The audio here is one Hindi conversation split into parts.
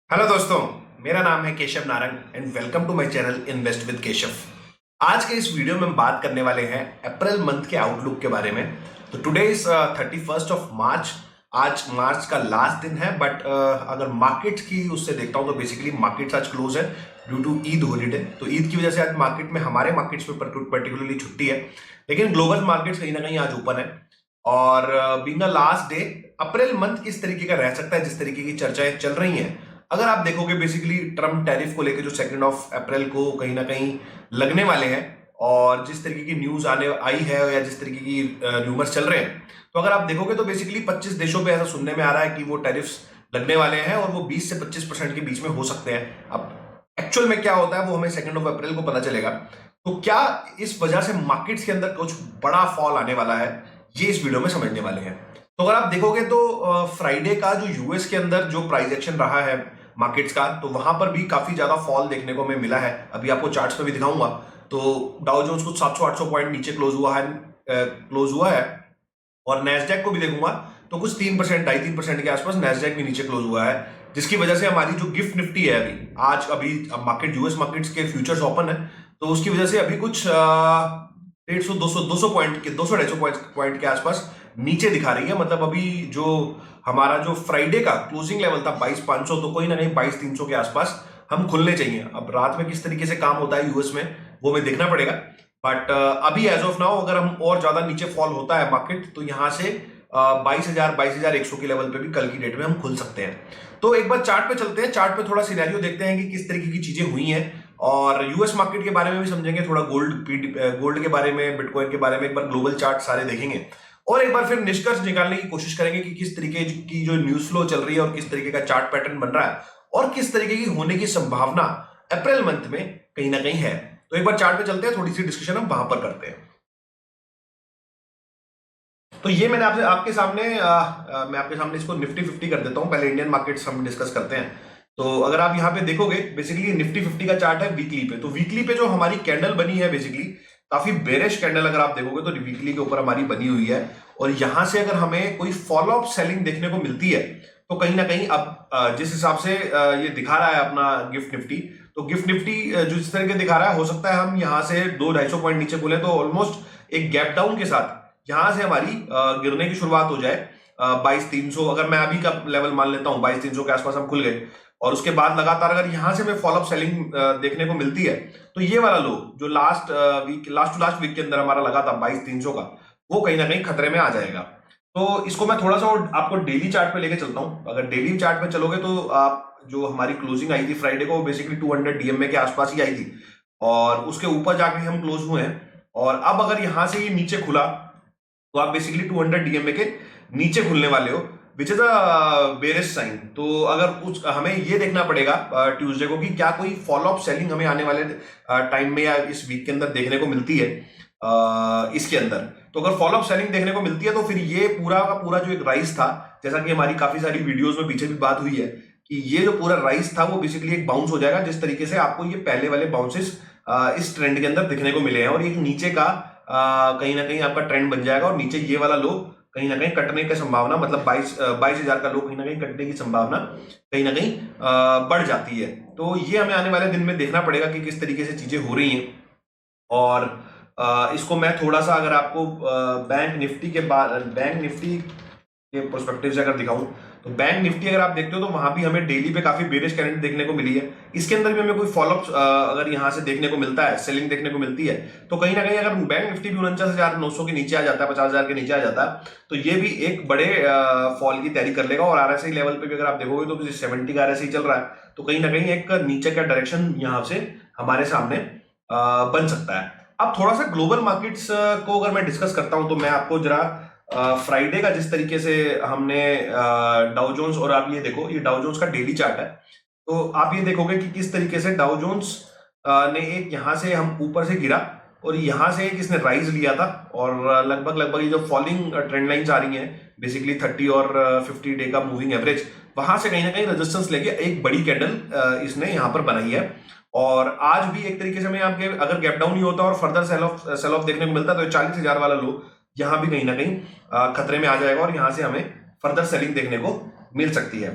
हेलो दोस्तों, मेरा नाम है Keshav Narang and welcome to my channel invest with Keshav. आज के इस वीडियो में हम बात करने वाले हैं अप्रैल मंथ के आउटलुक के बारे में। तो टुडे इज 31 मार्च। आज मार्च का लास्ट दिन है, बट अगर मार्केट की उससे देखता हूं तो बेसिकली मार्केट्स आज क्लोज है ड्यू टू ईद हॉलीडे। तो ईद की वजह से आज मार्केट में, हमारे मार्केट्स में पर्टिकुलरली छुट्टी है, लेकिन ग्लोबल मार्केट्स कहीं ना कहीं आज ओपन है। और being a last day, April month किस तरीके का रह सकता है, जिस तरीके की चर्चाएं चल रही हैं, अगर आप देखोगे बेसिकली ट्रम्प टैरिफ को लेकर जो 2 अप्रैल को कहीं ना कहीं लगने वाले हैं, और जिस तरीके की न्यूज आने आई है या जिस तरीके की रूमर्स चल रहे हैं, तो अगर आप देखोगे तो बेसिकली 25 देशों पे ऐसा सुनने में आ रहा है कि वो टैरिफ्स लगने वाले हैं और वो 20 से 25% के बीच में हो सकते हैं। अब एक्चुअल में क्या होता है वो हमें 2 अप्रैल को पता चलेगा। तो क्या इस वजह से मार्केट्स के अंदर कुछ बड़ा फॉल आने वाला है, ये इस वीडियो में समझने वाले हैं। तो अगर आप देखोगे तो फ्राइडे का जो यूएस के अंदर जो प्राइस एक्शन रहा है मार्केट्स का, तो वहां पर भी काफी ज्यादा फॉल देखने को हमें मिला है। अभी आपको चार्ट्स पे भी दिखाऊंगा। तो डाउ जोन्स कुछ 700-800 पॉइंट नीचे क्लोज हुआ है। और नैस्डैक को भी देखूंगा तो कुछ 3%, 2.5-3% के आसपास नैस्डैक भी नीचे क्लोज हुआ है, जिसकी वजह से हमारी जो गिफ्ट निफ्टी है अभी मार्केट, यूएस मार्केट्स के फ्यूचर्स ओपन है, तो उसकी वजह से अभी कुछ 150, 200 पॉइंट के 200-250 पॉइंट के आसपास नीचे दिखा रही है। मतलब अभी जो हमारा जो फ्राइडे का क्लोजिंग लेवल था 22,500, तो कोई ना कहीं 22,300 के आसपास हम खुलने चाहिए। अब रात में किस तरीके से काम होता है यूएस में, वो हमें देखना पड़ेगा। बट अभी एज ऑफ नाउ अगर हम और ज्यादा नीचे फॉल होता है मार्केट, तो यहां से 22,100 के लेवल पे भी कल की डेट में हम खुल सकते हैं। तो एक बार चार्ट पे चलते हैं, चार्ट पे थोड़ा सिनेरियो देखते हैं कि किस तरीके की चीजें हुई हैं, और यूएस मार्केट के बारे में भी समझेंगे, थोड़ा गोल्ड के बारे में, बिटकॉइन के बारे में, एक बार ग्लोबल चार्ट सारे देखेंगे, और एक बार फिर निष्कर्ष निकालने की कोशिश करेंगे कि किस तरीके की जो न्यूज फ्लो चल रही है और किस तरीके का चार्ट पैटर्न बन रहा है और किस तरीके की होने की संभावना अप्रैल मंथ में कहीं ना कहीं है। तो एक बार चार्ट पे चलते हैं, थोड़ी सी डिस्कशन हम वहां पर करते हैं। तो ये मैंने मैं आपके सामने इसको निफ्टी 50 कर देता हूं। पहले इंडियन मार्केट्स हम डिस्कस करते हैं। तो अगर आप यहां पे देखोगे, बेसिकली निफ्टी 50 का चार्ट है वीकली पे। तो वीकली पे जो हमारी कैंडल बनी है, बेसिकली काफी बेरिश कैंडल अगर आप देखोगे तो वीकली के ऊपर हमारी बनी हुई है। और यहां से अगर हमें कोई फॉलो अप सेलिंग देखने को मिलती है, तो कहीं ना कहीं अब जिस हिसाब से ये दिखा रहा है अपना गिफ्ट निफ्टी, तो गिफ्ट निफ्टी जो इस तरह के दिखा रहा है, हो सकता है हम यहां से 200-250 पॉइंट नीचे खुले तो ऑलमोस्ट एक गैप डाउन के साथ यहां से हमारी गिरने की शुरुआत हो जाए। 22,300 अगर मैं अभी का लेवल मान लेता हूं, 22,300 के आसपास हम खुल गए, और उसके बाद लगातार अगर यहां से हमें फॉलोअप सेलिंग देखने को मिलती है, तो ये वाला लो जो लास्ट टू लास्ट वीक के अंदर हमारा लगा था 22,300 का, वो कहीं ना कहीं खतरे में आ जाएगा। तो इसको मैं थोड़ा सा आपको डेली चार्ट पे लेके चलता हूं। अगर डेली चार्ट पे चलोगे तो आप, जो हमारी क्लोजिंग आई थी फ्राइडे को, बेसिकली 200 डीएमए के आसपास ही आई थी, और उसके ऊपर जाके हम क्लोज हुए हैं। और अब अगर यहां से ये नीचे खुला, तो आप बेसिकली 200 डीएमए के नीचे खुलने वाले हो, which is a bearish sign. तो अगर उस हमें ये देखना पड़ेगा ट्यूसडे को कि क्या कोई फॉलो अप सेलिंग हमें आने वाले टाइम में या इस वीक के अंदर देखने को मिलती है इसके अंदर। तो अगर फॉलो अप सेलिंग देखने को मिलती है, तो फिर ये पूरा का पूरा जो एक राइज था, जैसा कि हमारी काफी सारी वीडियोस में पीछे भी बात हुई है, कि ये जो पूरा राइज था वो बेसिकली एक बाउंस हो जाएगा, जिस तरीके से आपको ये पहले वाले बाउंसेस इस ट्रेंड के अंदर दिखने को मिले हैं, और एक नीचे का कहीं ना कहीं आपका ट्रेंड बन जाएगा, और नीचे ये वाला लो कहीं ना कहीं कटने की संभावना, मतलब 22,000 का लो कहीं ना कहीं कटने की संभावना कहीं ना कहीं बढ़ जाती है। तो ये हमें आने वाले दिन में देखना पड़ेगा कि किस तरीके से चीजें हो रही हैं। और इसको मैं थोड़ा सा अगर आपको बैंक निफ्टी के पर्सपेक्टिव से अगर दिखाऊं, तो बैंक निफ्टी अगर आप देखते हो तो वहां भी हमें डेली पे काफी बेरिश कैंडल देखने को मिली है। इसके अंदर भी हमें कोई फॉलोअप अगर यहां से देखने को मिलता है, सेलिंग देखने को मिलती है, तो कहीं ना कहीं अगर बैंक निफ्टी भी 49,900 के नीचे आ जाता है, 50,000 के नीचे आ जाता है, तो ये भी एक बड़े फॉल की तैयारी कर लेगा। और आरएसआई लेवल पे भी अगर आप देखोगे तो 70 का आरएसआई चल रहा है, तो कहीं ना कहीं एक नीचे का डायरेक्शन यहां से हमारे सामने बन सकता है। अब थोड़ा सा ग्लोबल मार्केट्स को अगर मैं डिस्कस करता हूं, तो मैं आपको जरा फ्राइडे का जिस तरीके से हमने डाउ जोन्स, और आप ये देखो, ये डाउ जोन्स का डेली चार्ट है, तो आप ये देखोगे कि किस तरीके से डाउ जोन्स ने एक यहां से हम ऊपर से गिरा, और यहां से एक इसने राइज लिया था, और लगभग ये जो फॉलिंग ट्रेंड लाइंस आ रही हैं, बेसिकली 30 और 50 डे का मूविंग एवरेज, वहां से कहीं ना कहीं रेजिस्टेंस लेके एक बड़ी कैंडल इसने यहां पर बनाई है। और आज भी एक तरीके से मैं आपके, अगर गैप डाउन ही होता और फर्दर सेल ऑफ देखने को मिलता, तो 40,000 वाला लो यहां भी कहीं ना कहीं खतरे में आ जाएगा, और यहां से हमें फर्दर सेलिंग देखने को मिल सकती है।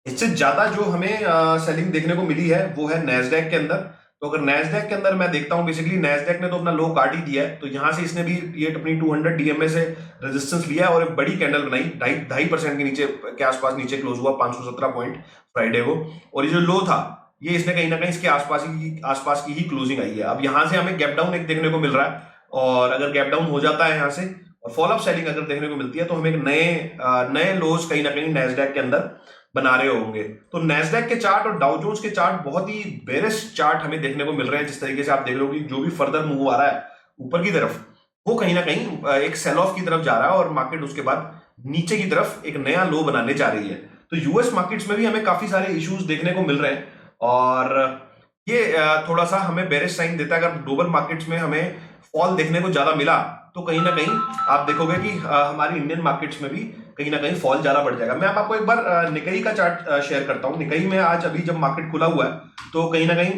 इससे ज्यादा जो हमें सेलिंग देखने को मिली है वो है नैस्डैक के अंदर। तो अगर नैस्डैक के अंदर मैं देखता हूं, बेसिकली नैस्डैक ने तो अपना लो काट ही दिया है, तो यहां से इसने भी ये अपनी 200 डीएमए से रेजिस्टेंस लिया और एक बड़ी कैंडल बनाई, 2.5% के नीचे के आसपास नीचे क्लोज हुआ, 517 पॉइंट फ्राइडे को। और ये जो लो था ये इसने कहीं ना कहीं इसके आसपास की ही क्लोजिंग आई है। अब यहां से हमें गैप डाउन एक देखने को मिल रहा है, और अगर गैप डाउन हो जाता है यहां से और फॉलोअप सेलिंग अगर देखने को मिलती है तो हम एक नए लोज कहीं ना कहीं नैस्डैक के अंदर बना रहे होंगे। तो नैस्डैक के चार्ट और डाउ जोन्स के चार्ट बहुत ही बेरिश चार्ट हमें देखने को मिल रहे हैं। जिस तरीके से आप देख रहे हो कि जो भी फर्दर मूव आ रहा है ऊपर की तरफ, वो कहीं ना कहीं एक सेल ऑफ की तरफ जा रहा है और मार्केट उसके बाद नीचे की तरफ एक नया लो बनाने जा रही है। तो यूएस मार्केट्स में भी हमें काफी सारे इश्यूज देखने को मिल रहे हैं, और ये थोड़ा सा हमें बेरिश साइन देता है। अगर ग्लोबल मार्केट्स में हमें फॉल देखने को ज्यादा मिला तो कहीं ना कहीं आप देखोगे कि हमारी इंडियन मार्केट्स में भी कहीं ना कहीं फॉल ज्यादा बढ़ जाएगा। मैं आपको एक बार निकाई का चार्ट शेयर करता हूं। निकाई में आज अभी जब मार्केट खुला हुआ है तो कहीं ना कहीं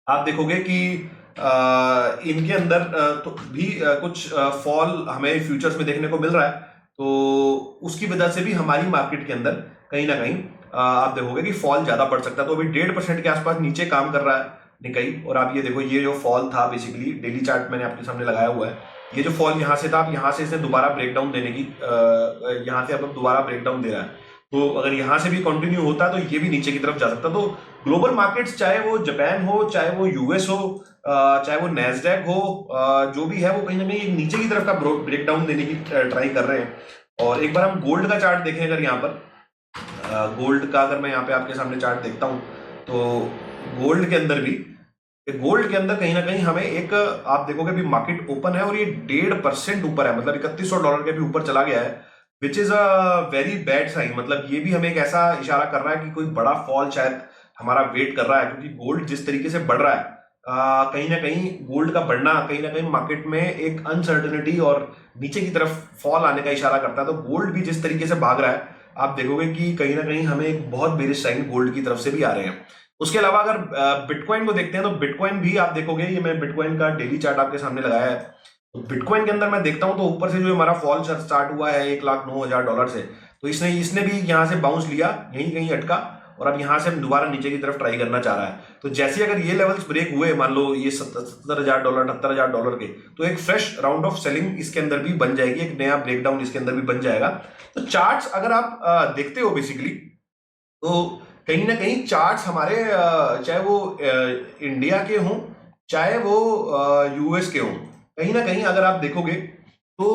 आप देखोगे कि इनके अंदर तो भी कुछ फॉल हमें फ्यूचर्स में देखने को मिल रहा है। तो उसकी वजह से भी हमारी मार्केट के अंदर कहीं ना कहीं आप देखोगे कि फॉल ज्यादा बढ़ सकता है। तो अभी 1.5% के आसपास नीचे काम कर रहा है निकाई। और आप ये देखो, ये जो फॉल था बेसिकली डेली चार्ट मैंने आपके सामने लगाया हुआ है, ये जो फॉल यहाँ से था, अब यहाँ से इसने दोबारा ब्रेकडाउन देने की यहाँ से अब दोबारा ब्रेकडाउन दे रहा है। तो अगर यहाँ से भी कंटिन्यू होता तो ये भी नीचे की तरफ जा सकता। तो ग्लोबल मार्केट्स, चाहे वो जापान हो, चाहे वो यूएस हो, चाहे वो नैस्डैक हो, जो भी है वो कहीं ना कहीं नीचे की तरफ का ब्रेकडाउन देने की ट्राई कर रहे हैं। और एक बार हम गोल्ड का चार्ट देखें, अगर यहाँ पर गोल्ड का अगर मैं यहाँ पे आपके सामने चार्ट देखता हूँ, तो गोल्ड के अंदर भी, गोल्ड के अंदर कहीं ना कहीं हमें एक आप देखोगे अभी मार्केट ओपन है और ये 1.5% ऊपर है, मतलब $3100 के भी ऊपर चला गया है, which is a very bad sign. मतलब ये भी हमें एक ऐसा इशारा कर रहा है कि कोई बड़ा फॉल शायद हमारा वेट कर रहा है, क्योंकि गोल्ड जिस तरीके से बढ़ रहा है, कहीं ना कहीं गोल्ड का बढ़ना कहीं ना कहीं मार्केट में एक अनसर्टेनिटी और नीचे की तरफ फॉल आने का इशारा करता है। तो गोल्ड भी जिस तरीके से भाग रहा है, आप देखोगे कि कहीं ना कहीं हमें एक बहुत बेरिश साइन गोल्ड की तरफ से भी आ रहे हैं। उसके अलावा अगर बिटकॉइन को देखते हैं तो बिटकॉइन भी आप देखोगे, ये मैं बिटकॉइन का डेली चार्ट आपके सामने लगाया है। तो बिटकॉइन के अंदर मैं देखता हूं तो ऊपर से जो हमारा फॉल स्टार्ट हुआ है $1,09,000 से, तो इसने भी यहां से बाउंस लिया, यहीं कहीं अटका, और अब यहां से हम दोबारा नीचे की तरफ ट्राई करना चाह रहा है। तो जैसे अगर ये लेवल्स ब्रेक हुए, मान लो ये $70,000 $78,000 के, तो एक फ्रेश राउंड ऑफ सेलिंग इसके अंदर भी बन जाएगी, एक नया ब्रेकडाउन इसके अंदर भी बन जाएगा। तो चार्ट्स अगर आप देखते हो बेसिकली, तो कहीं ना कहीं चार्ट्स हमारे चाहे वो इंडिया के हों, चाहे वो यूएस के हों, कहीं ना कहीं अगर आप देखोगे तो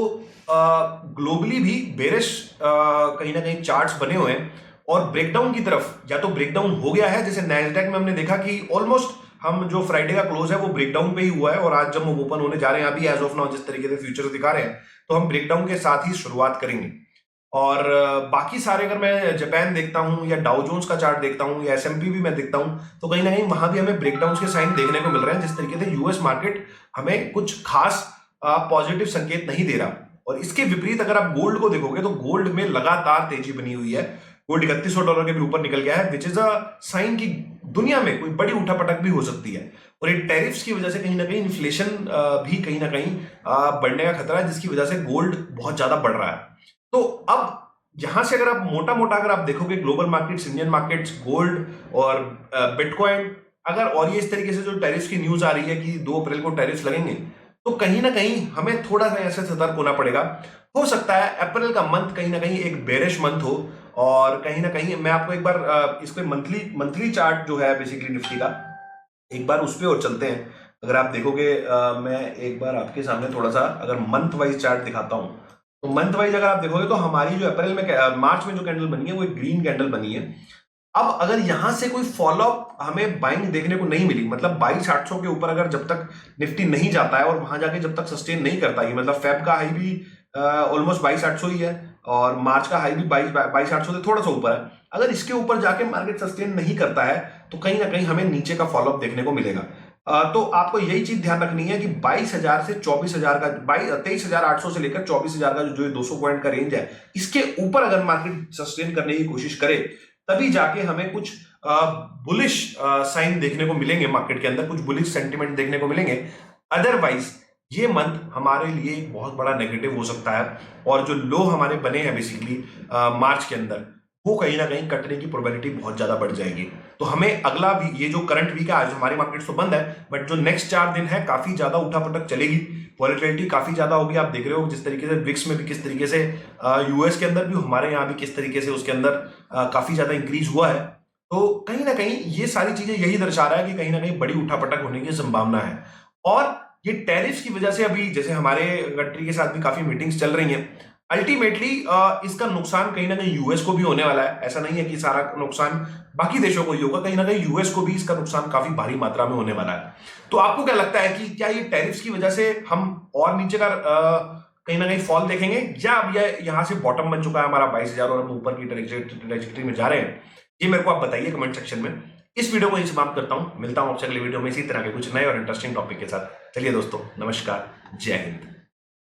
ग्लोबली भी बेरिश कहीं ना कहीं चार्ट्स बने हुए हैं। और ब्रेकडाउन की तरफ या तो ब्रेकडाउन हो गया है, जैसे नैस्डैक में हमने देखा कि ऑलमोस्ट हम जो फ्राइडे का क्लोज है वो ब्रेकडाउन पे ही हुआ है, और आज जब हम ओपन होने जा रहे हैं अभी एज ऑफ नाउ जिस तरीके से फ्यूचर्स दिखा रहे हैं, तो हम ब्रेकडाउन के साथ ही शुरुआत करेंगे। और बाकी सारे अगर मैं जापान देखता हूं या डाउ जोन्स का चार्ट देखता हूं या एसएमपी भी मैं देखता हूं, तो कहीं ना कहीं वहां भी हमें ब्रेकडाउन के साइन देखने को मिल रहे हैं। जिस तरीके से यूएस मार्केट हमें कुछ खास पॉजिटिव संकेत नहीं दे रहा। और इसके विपरीत अगर आप गोल्ड को देखोगे तो गोल्ड में लगातार तेजी बनी हुई है। गोल्ड $3100 के भी ऊपर निकल गया है, विच इज अ साइन की दुनिया में कोई बड़ी उठापटक भी हो सकती है। और ये टैरिफ्स की वजह से कहीं ना कहीं इन्फ्लेशन भी कहीं ना कहीं बढ़ने का खतरा है, जिसकी वजह से गोल्ड बहुत ज्यादा बढ़ रहा है। तो अब यहां से अगर आप मोटा मोटा अगर आप देखोगे global markets, Indian markets, gold और बिटकॉइन, अगर और ये इस तरीके से जो टैरिफ्स की न्यूज आ रही है कि 2 अप्रैल को टैरिफ्स लगेंगे, तो कहीं ना कहीं हमें थोड़ा सा ऐसे सतर्क होना पड़ेगा। हो सकता है अप्रैल का मंथ कहीं ना कहीं एक बेरिश मंथ हो, और कहीं ना कहीं मैं आपको एक बार इस पे मंथली चार्ट जो है बेसिकली निफ्टी का, एक बार उस पे और चलते हैं। अगर आप देखोगे मैं एक बार आपके सामने थोड़ा सा अगर मंथ वाइज चार्ट दिखाता हूं, तो मंथ वाइज अगर आप देखोगे तो हमारी जो अप्रैल में मार्च में जो कैंडल बनी है वो एक ग्रीन कैंडल बनी है। अब अगर यहां से कोई फॉलोअप हमें बाइंग देखने को नहीं मिली, मतलब 22,800 के ऊपर अगर जब तक निफ्टी नहीं जाता है और वहां जाके जब तक सस्टेन नहीं करता है, मतलब फेब का हाई भी ऑलमोस्ट 22,800 ही है और मार्च का हाई भी 22,800 से थोड़ा सा ऊपर है, अगर इसके ऊपर जाके मार्केट सस्टेन नहीं करता है तो कहीं ना कहीं हमें नीचे का फॉलोअप देखने को मिलेगा। तो आपको यही चीज ध्यान रखनी है कि 22,000 से 24,000 का 23,800 से लेकर 24,000 का जो 200 पॉइंट का रेंज है, इसके ऊपर अगर मार्केट सस्टेन करने की कोशिश करे तभी जाके हमें कुछ बुलिश साइन देखने को मिलेंगे, मार्केट के अंदर कुछ बुलिश सेंटिमेंट देखने को मिलेंगे। अदरवाइज ये मंथ हमारे लिए बहुत बड़ा नेगेटिव हो सकता है। और जो लो हमारे बने हैं बेसिकली मार्च के अंदर, वो कहीं ना कहीं कटने की प्रोबेबिलिटी बहुत ज्यादा बढ़ जाएगी। तो हमें अगला भी, ये जो करंट वीक है, आज हमारी मार्केट तो बंद है, बट जो नेक्स्ट 4 दिन है काफी ज्यादा उठापटक चलेगी, वॉलेटिलिटी काफी ज्यादा होगी। आप देख रहे हो जिस तरीके से विक्स में भी किस तरीके से, यूएस के अंदर भी, हमारे यहाँ भी किस तरीके से उसके अंदर काफी ज्यादा इंक्रीज हुआ है। तो कहीं ना कहीं ये सारी चीजें यही दर्शा रहा है कि कहीं ना कहीं बड़ी उठापटक होने की संभावना है। और ये टैरिफ्स की वजह से अभी जैसे हमारे कंट्री के साथ भी काफी मीटिंग्स चल रही हैं, अल्टीमेटली इसका नुकसान कहीं ना कहीं यूएस को भी होने वाला है। ऐसा नहीं है कि सारा नुकसान बाकी देशों को ही होगा, कहीं ना कहीं यूएस को भी इसका नुकसान काफी भारी मात्रा में होने वाला है। तो आपको क्या लगता है कि क्या ये टैरिफ्स की वजह से हम और नीचे का कहीं ना कहीं फॉल देखेंगे, या अब ये यहाँ से बॉटम बन चुका है हमारा 22,000 और हम ऊपर की ट्रेजेक्टरी में जा रहे हैं? ये मेरे को आप बताइए कमेंट सेक्शन में। इस वीडियो को यहीं समाप्त करता हूं, मिलता हूं आपसे अगले वीडियो में इसी तरह के कुछ नए और इंटरेस्टिंग टॉपिक के साथ। चलिए दोस्तों, नमस्कार, जय हिंद।